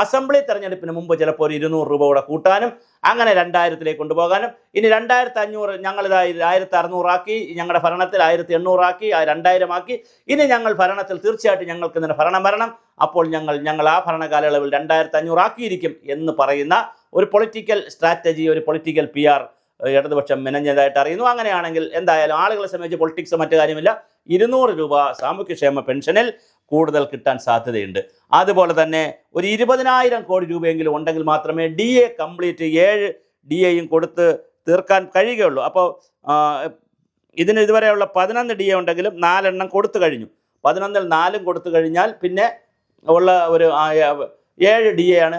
Assembly തെരഞ്ഞെടുപ്പിന് മുമ്പ് ചിലപ്പോൾ 200 രൂപ കൂടെ കൂട്ടാനും അങ്ങനെ 2000-ലേക്ക് കൊണ്ടുപോകാനും ഇനി 2500 ഞങ്ങളിത് 1600 ആക്കി, ഞങ്ങളുടെ ഭരണത്തിൽ 1800 ആക്കി, 2000 ആക്കി, ഇനി ഞങ്ങൾ ഭരണത്തിൽ തീർച്ചയായിട്ടും ഞങ്ങൾക്ക് ഇങ്ങനെ ഭരണം വരണം, അപ്പോൾ ഞങ്ങൾ ആ ഭരണകാലയളവിൽ 2500 ആക്കിയിരിക്കും എന്ന് പറയുന്ന ഒരു പൊളിറ്റിക്കൽ സ്ട്രാറ്റജി, ഒരു പൊളിറ്റിക്കൽ PR ഇടതുപക്ഷം മെനഞ്ഞതായിട്ട് അറിയുന്നു. അങ്ങനെയാണെങ്കിൽ എന്തായാലും ആളുകളെ സംബന്ധിച്ച് പൊളിറ്റിക്സ് മറ്റു കാര്യമില്ല, 200 രൂപ സാമൂഹ്യക്ഷേമ പെൻഷനിൽ കൂടുതൽ കിട്ടാൻ സാധ്യതയുണ്ട്. അതുപോലെ തന്നെ ഒരു 20,000 കോടി രൂപയെങ്കിലും ഉണ്ടെങ്കിൽ മാത്രമേ DA കംപ്ലീറ്റ് 7 DAയും കൊടുത്ത് തീർക്കാൻ കഴിയുകയുള്ളൂ. അപ്പോൾ ഇതിന് ഇതുവരെയുള്ള 11 DA ഉണ്ടെങ്കിലും 4 എണ്ണം കൊടുത്തു കഴിഞ്ഞു. 11-ൽ 4 കൊടുത്തു കഴിഞ്ഞാൽ പിന്നെ ഉള്ള ഒരു 7 DA ആണ്,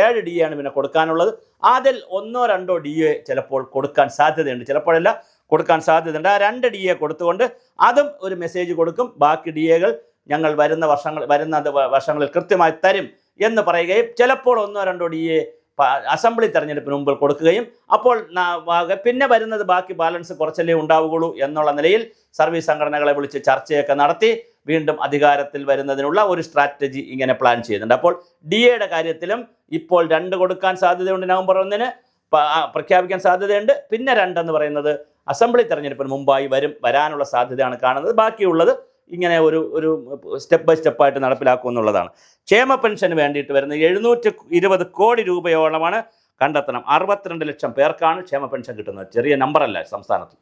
7 DA ആണ് പിന്നെ കൊടുക്കാനുള്ളത്. അതിൽ 1-2 DA ചിലപ്പോൾ കൊടുക്കാൻ സാധ്യതയുണ്ട്, ചിലപ്പോഴല്ല കൊടുക്കാൻ സാധ്യതയുണ്ട്. ആ 2 DA കൊടുത്തുകൊണ്ട് അതും ഒരു മെസ്സേജ് കൊടുക്കും, ബാക്കി DAകൾ ഞങ്ങൾ വരുന്ന വർഷങ്ങളിൽ കൃത്യമായി തരും എന്ന് പറയുകയും ചിലപ്പോൾ 1-2 DA അസംബ്ലി തെരഞ്ഞെടുപ്പിന് മുമ്പിൽ കൊടുക്കുകയും അപ്പോൾ പിന്നെ വരുന്നത് ബാക്കി ബാലൻസ് കുറച്ചല്ലേ ഉണ്ടാവുകയുള്ളൂ എന്നുള്ള നിലയിൽ സർവീസ് സംഘടനകളെ വിളിച്ച് ചർച്ചയൊക്കെ നടത്തി വീണ്ടും അധികാരത്തിൽ വരുന്നതിനുള്ള ഒരു സ്ട്രാറ്റജി ഇങ്ങനെ പ്ലാൻ ചെയ്യുന്നുണ്ട്. അപ്പോൾ DAയുടെ കാര്യത്തിലും ഇപ്പോൾ 2 കൊടുക്കാൻ സാധ്യതയുണ്ട്, നവംബർ 1-ന് പ്രഖ്യാപിക്കാൻ സാധ്യതയുണ്ട്. പിന്നെ 2 എന്ന് പറയുന്നത് അസംബ്ലി തെരഞ്ഞെടുപ്പിന് മുമ്പായി വരാനുള്ള സാധ്യതയാണ് കാണുന്നത്. ബാക്കിയുള്ളത് ഇങ്ങനെ ഒരു സ്റ്റെപ്പ് ബൈ സ്റ്റെപ്പായിട്ട് നടപ്പിലാക്കുമെന്നുള്ളതാണ്. ക്ഷേമ പെൻഷന് വേണ്ടിയിട്ട് വരുന്ന 720 കോടി രൂപയോളമാണ് കണ്ടെത്തണം. 62 ലക്ഷം പേർക്കാണ് ക്ഷേമ പെൻഷൻ കിട്ടുന്നത്. ചെറിയ നമ്പറല്ല സംസ്ഥാനത്ത്.